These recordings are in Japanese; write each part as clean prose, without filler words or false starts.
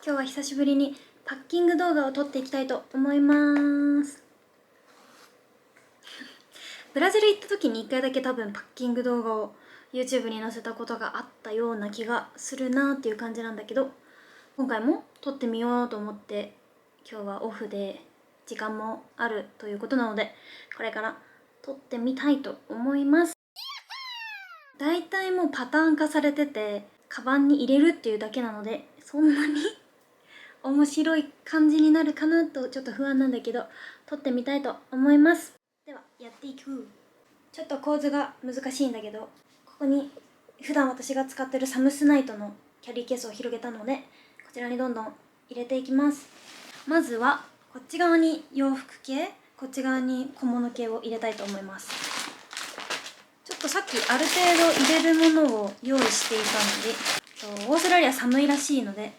今日は久しぶりにパッキング動画を撮っていきたいと思います。ブラジル行った時に1回だけ多分パッキング動画を YouTube に載せたことがあったような気がするなっていう感じなんだけど、今回も撮ってみようと思って、今日はオフで時間もあるということなので、これから撮ってみたいと思います。だいたいもうパターン化されてて、カバンに入れるっていうだけなので、そんなに面白い感じになるかなとちょっと不安なんだけど、撮ってみたいと思います。ではやっていく。ちょっと構図が難しいんだけど、ここに普段私が使ってるサムスナイトのキャリーケースを広げたので、こちらにどんどん入れていきます。まずはこっち側に洋服系、こっち側に小物系を入れたいと思います。ちょっとさっきある程度入れるものを用意していたので、オーストラリア寒いらしいので、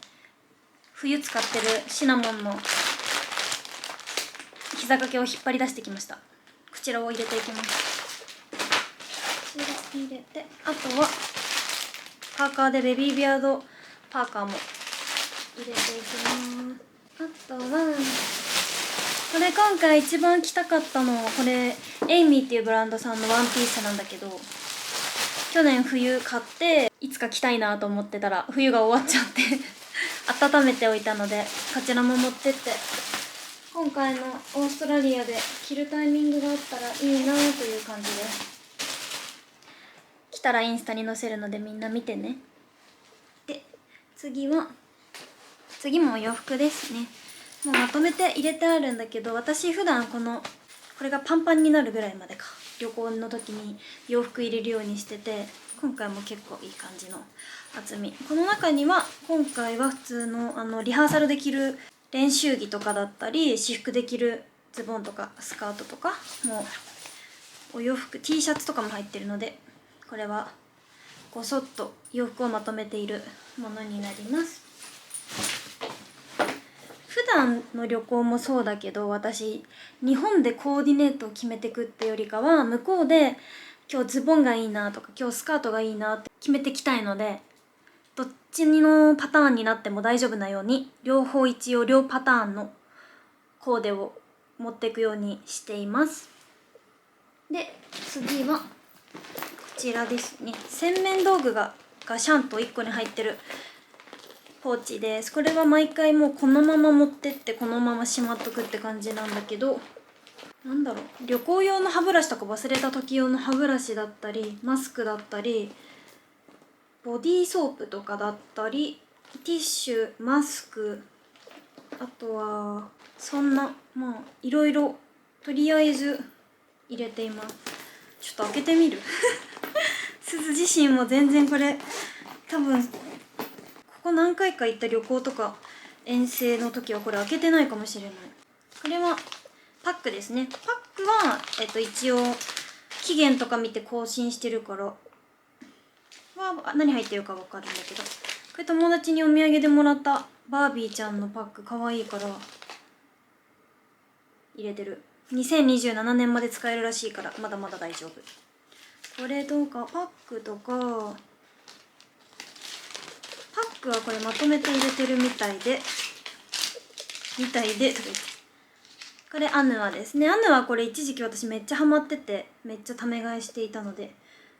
冬使ってるシナモンの膝掛けを引っ張り出してきました。こちらを入れていきます。こちら入れて、あとはパーカーでベビービアードパーカーも入れていきます。あとはこれ今回一番着たかったのはこれエイミーっていうブランドさんのワンピースなんだけど、去年冬買っていつか着たいなと思ってたら冬が終わっちゃって温めておいたので、こちらも持ってって今回のオーストラリアで着るタイミングがあったらいいなという感じです。着たらインスタに載せるのでみんな見てね。で次も洋服ですね。もうまとめて入れてあるんだけど、私普段これがパンパンになるぐらいまでか旅行の時に洋服入れるようにしてて、今回も結構いい感じの厚み。この中には今回は普通のリハーサルできる練習着とかだったり、私服できるズボンとかスカートとか、もうお洋服 T シャツとかも入ってるので、これはごそっと洋服をまとめているものになります。普段の旅行もそうだけど、私日本でコーディネートを決めていくってよりかは、向こうで今日ズボンがいいなとか今日スカートがいいなって決めてきたいので、どっちのパターンになっても大丈夫なように、両方一応両パターンのコーデを持っていくようにしています。で次はこちらですね。洗面道具がガシャンと1個に入ってるポーチです。これは毎回もうこのまま持ってってこのまましまっとくって感じなんだけど、なんだろう、旅行用の歯ブラシとか忘れた時用の歯ブラシだったり、マスクだったり、ボディーソープとかだったり、ティッシュ、マスク、あとはそんないろいろとりあえず入れています。ちょっと開けてみるすず自身も全然これ多分ここ何回か行った旅行とか遠征の時はこれ開けてないかもしれない。これはパックですね。パックは一応期限とか見て更新してるから何入ってるか分かるんだけど、これ友達にお土産でもらったバービーちゃんのパックかわいいから入れてる。2027年まで使えるらしいからまだまだ大丈夫。これとかパックとか、パックはこれまとめて入れてるみたいでとか言って、これアヌアですね。アヌアこれ一時期私めっちゃハマっててめっちゃため買いしていたので、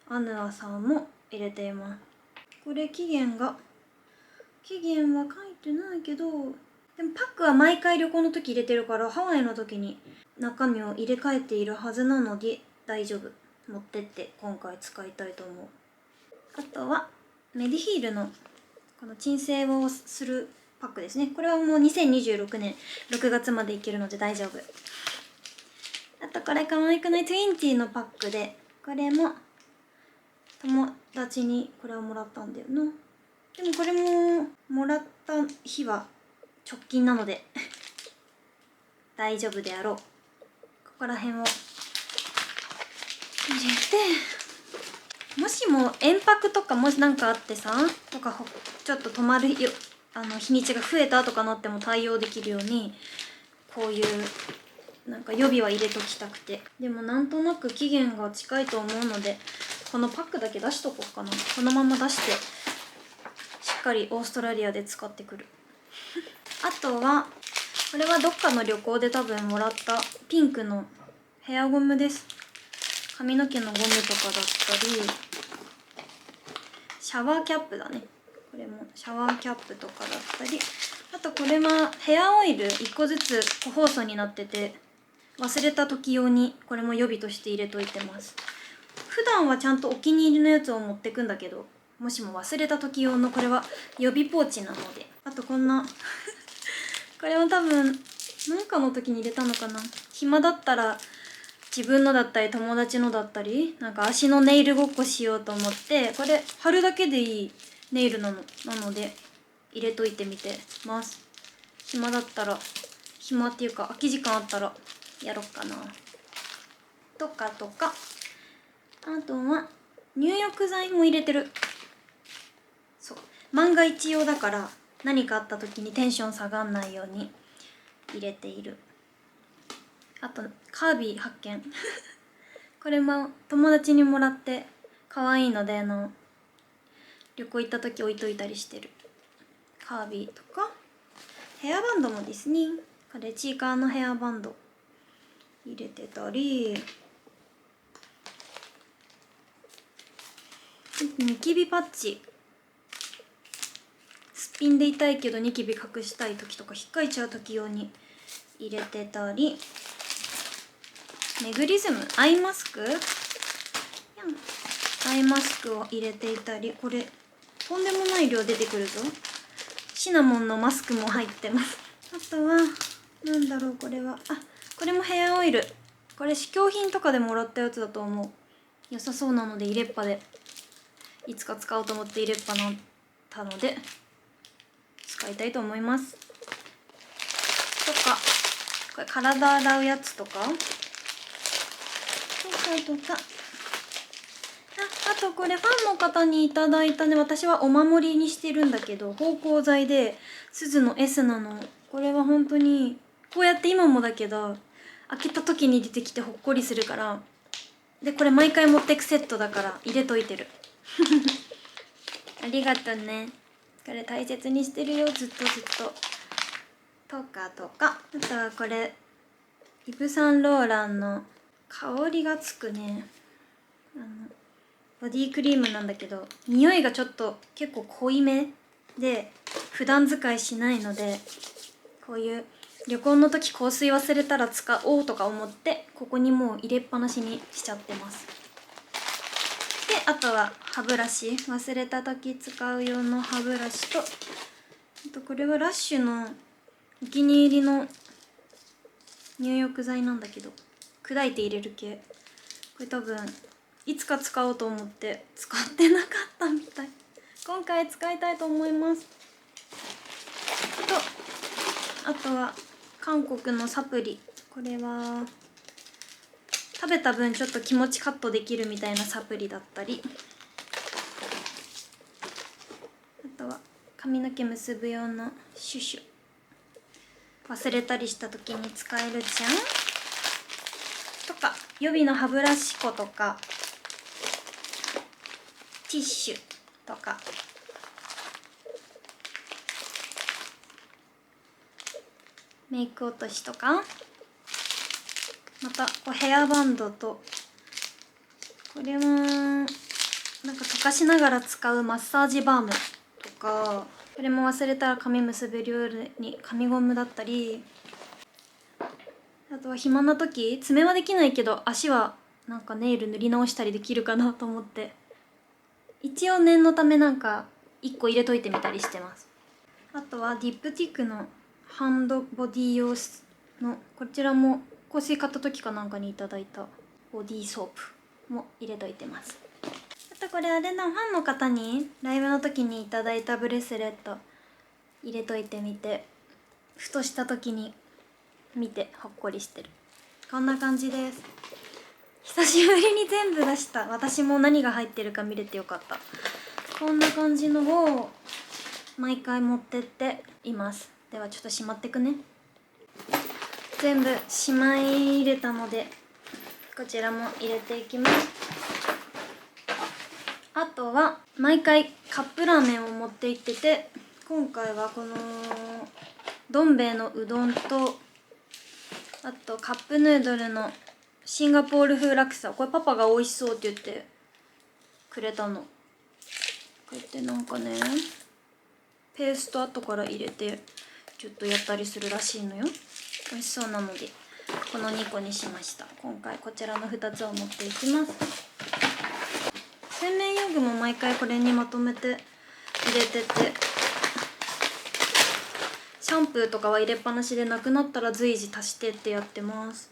アヌアさんも入れています。これ期限は書いてないけど、でもパックは毎回旅行の時入れてるから、ハワイの時に中身を入れ替えているはずなので大丈夫。持ってって今回使いたいと思う。あとはメディヒールのこの鎮静をするパックですね。これはもう2026年6月までいけるので大丈夫。あとこれ可愛くない20のパックで、これも友達にこれをもらったんだよな。でもこれももらった日は直近なので大丈夫であろう。ここら辺を入れて、もしも延泊とかもし何かあってさとかちょっと泊まるよ日にちが増えたとかなっても対応できるように、こういうなんか予備は入れときたくて。でもなんとなく期限が近いと思うので、このパックだけ出しとこうかな。このまま出してしっかりオーストラリアで使ってくるとはこれはどっかの旅行で多分もらったピンクのヘアゴムです。髪の毛のゴムとかだったり、シャワーキャップだね。これもシャワーキャップとかだったり、あとこれはヘアオイル1個ずつ個包装になってて、忘れた時用にこれも予備として入れといてます。普段はちゃんとお気に入りのやつを持ってくんだけど、もしも忘れた時用のこれは予備ポーチなので。あとこんなこれは多分何かの時に入れたのかな。暇だったら自分のだったり友達のだったり、なんか足のネイルごっこしようと思って、これ貼るだけでいいネイルなので入れといてみてます。暇だったら、暇っていうか空き時間あったらやろっかなとか、あとは入浴剤も入れてる。そう、万が一用だから何かあった時にテンション下がんないように入れている。あとカービィ発見これも友達にもらって可愛いので、旅行行った時置いといたりしてる。カービィとかヘアバンドもですね。これチーカーのヘアバンド入れてたり、ニキビパッチ、すっぴんでいたいけどニキビ隠したい時とか引っかいちゃう時用に入れてたり、メグリズムアイマスクを入れていたり、これとんでもない量出てくるぞ。シナモンのマスクも入ってます。あとはなんだろう、これはこれもヘアオイル。これ試供品とかでもらったやつだと思う。良さそうなので入れっぱで、いつか使おうと思って入れっぱなったので使いたいと思います。とか、これ体洗うやつとかあとこれファンの方にいただいたね、私はお守りにしてるんだけど、芳香剤で鈴の S なの。これは本当にこうやって今もだけど開けた時に出てきてほっこりするから、でこれ毎回持ってくセットだから入れといてるありがとね。これ大切にしてるよ、ずっと。とか、あとはこれイヴ・サンローランの香りがつくね、ボディクリームなんだけど、匂いがちょっと結構濃いめで普段使いしないので、こういう旅行の時香水忘れたら使おうとか思ってここにもう入れっぱなしにしちゃってます。であとは歯ブラシ、忘れた時使う用の歯ブラシと、あとこれはラッシュのお気に入りの入浴剤なんだけど、砕いて入れる系。これ多分いつか使おうと思って使ってなかったみたい。今回使いたいと思います。あとは韓国のサプリ。これは食べた分ちょっと気持ちカットできるみたいなサプリだったり、あとは髪の毛結ぶ用のシュシュ、忘れたりした時に使えるじゃんとか、予備の歯ブラシ粉とかティッシュとか、メイク落としとか、またこうヘアバンドと、これはなんか溶かしながら使うマッサージバームとか、これも忘れたら髪結べるように紙ゴムだったり、あとは暇な時、爪はできないけど足はなんかネイル塗り直したりできるかなと思って一応念のためなんか1個入れといてみたりしてます。あとはディップティックのハンドボディ用の、こちらも香水買った時かなんかにいただいたボディーソープも入れといてます。あとこれあれだ、ファンの方にライブの時にいただいたブレスレット入れといてみて、ふとした時に見てほっこりしてる。こんな感じです。久しぶりに全部出した。私も何が入ってるか見れてよかった。こんな感じのを毎回持ってっています。ではちょっとしまってくね。全部しまい入れたのでこちらも入れていきます。あとは毎回カップラーメンを持って行ってて、今回はこのどん兵衛のうどんと、あとカップヌードルのシンガポール風ラクサ。これパパが美味しそうって言ってくれたの。こうやってなんかね、ペースト後から入れてちょっとやったりするらしいのよ。美味しそうなのでこの2個にしました。今回こちらの2つを持っていきます。洗面用具も毎回これにまとめて入れてて、シャンプーとかは入れっぱなしでなくなったら随時足してってやってます。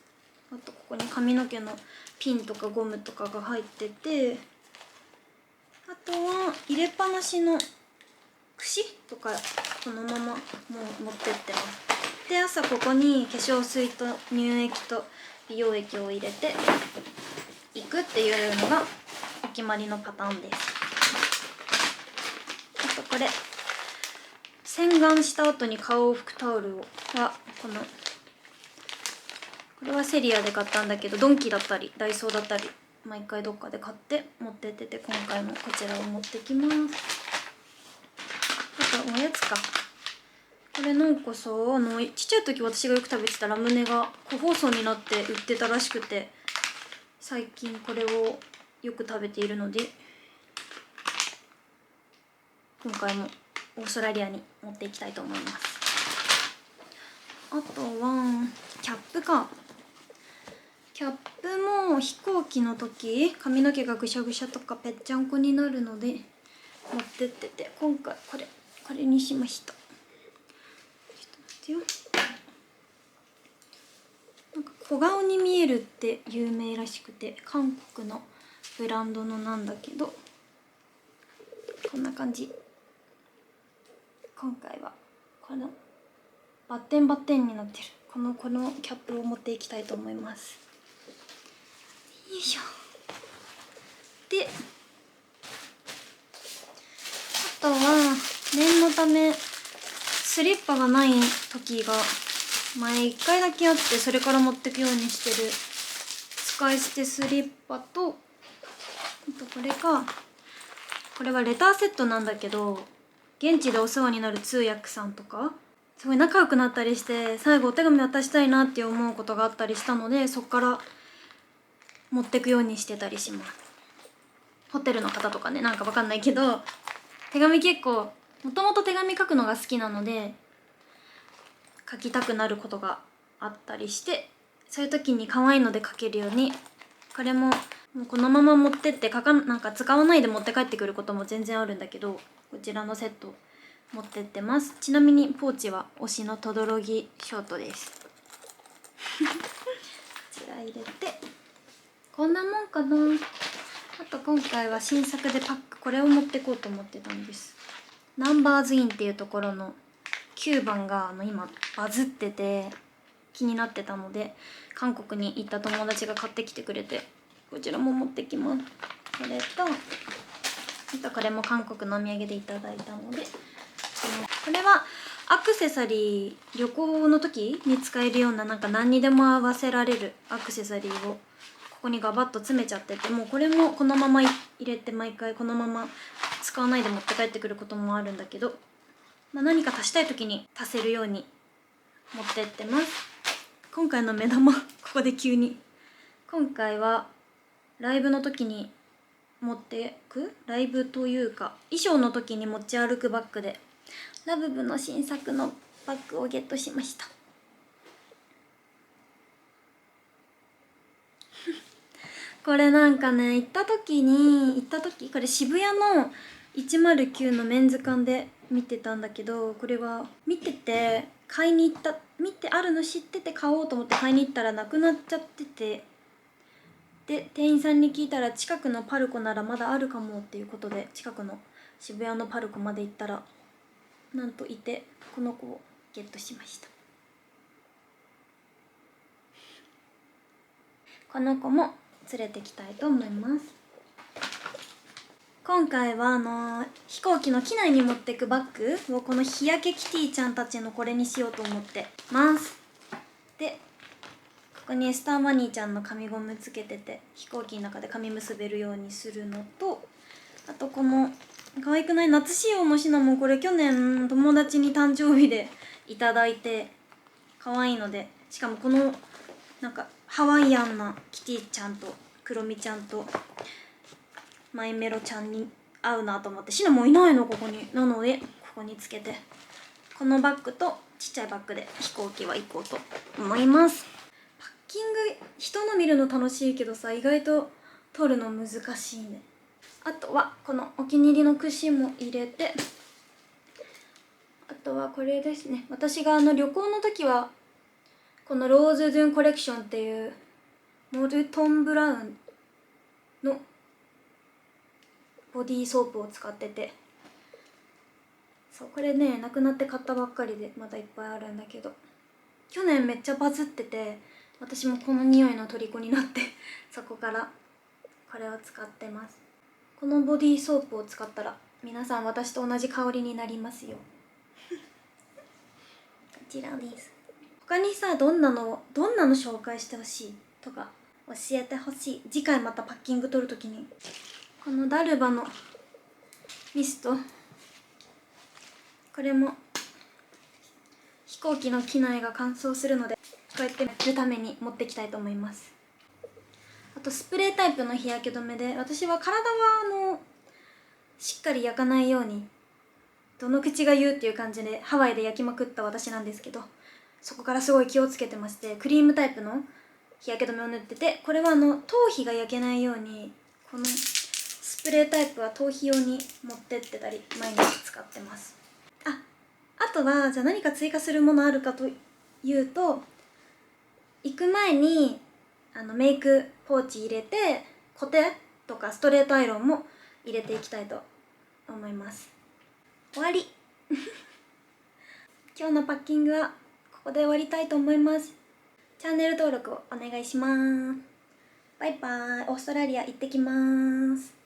あとここに髪の毛のピンとかゴムとかが入ってて、あとは入れっぱなしの櫛とかこのままもう持ってってます。で、朝ここに化粧水と乳液と美容液を入れていくっていうのがお決まりのパターンです。あとこれ洗顔した後に顔を拭くタオルはこれはセリアで買ったんだけど、ドンキだったりダイソーだったり毎回どっかで買って持ってってて、今回もこちらを持ってきます。あとおやつか。これなんかさ、ちっちゃい時私がよく食べてたラムネが個包装になって売ってたらしくて、最近これをよく食べているので、今回もオーストラリアに持っていきたいと思います。あとはキャップか。キャップも飛行機の時髪の毛がぐしゃぐしゃとかぺっちゃんこになるので持ってってて、今回これにしました。なんか小顔に見えるって有名らしくて、韓国のブランドのなんだけど、こんな感じ。今回はこのバッテンバッテンになってるこのキャップを持っていきたいと思います。よいしょ。で、あとは念のためスリッパがない時が前1回だけあって、それから持ってくようにしてる使い捨てスリッパと、あとこれはレターセットなんだけど、現地でお世話になる通訳さんとかすごい仲良くなったりして、最後お手紙渡したいなって思うことがあったりしたので、そっから持ってくようにしてたりします。ホテルの方とかね、なんかわかんないけど、手紙結構もともと手紙書くのが好きなので書きたくなることがあったりして、そういう時に可愛いので書けるように、これもうこのまま持ってってなんか使わないで持って帰ってくることも全然あるんだけど、こちらのセット持ってってます。ちなみにポーチは推しのトドロギショートですこちら入れて、こんなもんかな。あと今回は新作でパック、これを持ってこうと思ってたんです。ナンバーズインっていうところの9番が今バズってて気になってたので、韓国に行った友達が買ってきてくれて、こちらも持ってきます。これとあとこれも韓国のお土産でいただいたので、これはアクセサリー、旅行の時に使えるような、なんか何にでも合わせられるアクセサリーをここにガバッと詰めちゃってて、もうこれもこのまま入れて毎回このまま使わないで持って帰ってくることもあるんだけど、何か足したい時に足せるように持ってってます。今回の目玉ここで急に、今回はライブの時に持ってく、ライブというか衣装の時に持ち歩くバッグでラブブの新作のバッグをゲットしましたこれなんかね、行った時これ渋谷の109のメンズ館で見てたんだけど、これは見てて買いに行った、見てあるの知ってて買おうと思って買いに行ったらなくなっちゃってて、で店員さんに聞いたら近くのパルコならまだあるかもっていうことで、近くの渋谷のパルコまで行ったらなんといて、この子をゲットしました。この子も連れてきたいと思います。今回は飛行機の機内に持ってくバッグをこの日焼けキティちゃんたちのこれにしようと思ってます。でここにスターマニーちゃんの紙ゴムつけてて、飛行機の中で紙結べるようにするのと、あとこの可愛くない夏仕様のシナモン、これ去年友達に誕生日でいただいて可愛いので、しかもこのなんかハワイアンなキティちゃんとクロミちゃんとマイメロちゃんに合うなと思って、シナモンいないのここに、なのでここにつけて、このバッグとちっちゃいバッグで飛行機は行こうと思います。パッキング人の見るの楽しいけどさ、意外と取るの難しいね。あとはこのお気に入りの串も入れて、あとはこれですね。私が旅行の時はこのローズドゥンコレクションっていうモルトンブラウンのボディーソープを使ってて、そうこれねなくなって買ったばっかりでまだいっぱいあるんだけど、去年めっちゃバズってて、私もこの匂いの虜になってそこからこれを使ってます。このボディーソープを使ったら皆さん私と同じ香りになりますよこちらです。他にさ、どんなの紹介してほしいとか教えてほしい。次回またパッキング取るときに。このダルバのミスト、これも飛行機の機内が乾燥するので、こうやってやるために持っていきたいと思います。あとスプレータイプの日焼け止めで、私は体はしっかり焼かないように、どの口が言うっていう感じでハワイで焼きまくった私なんですけど、そこからすごい気をつけてまして、クリームタイプの日焼け止めを塗ってて、これは頭皮が焼けないように、このスプレータイプは頭皮用に持ってってたり毎日使ってます。あとはじゃあ何か追加するものあるかというと、行く前にメイクポーチ入れて、コテとかストレートアイロンも入れていきたいと思います。終わり今日のパッキングはここで終わりたいと思います。チャンネル登録をお願いします。バイバーイ。オーストラリア行ってきます。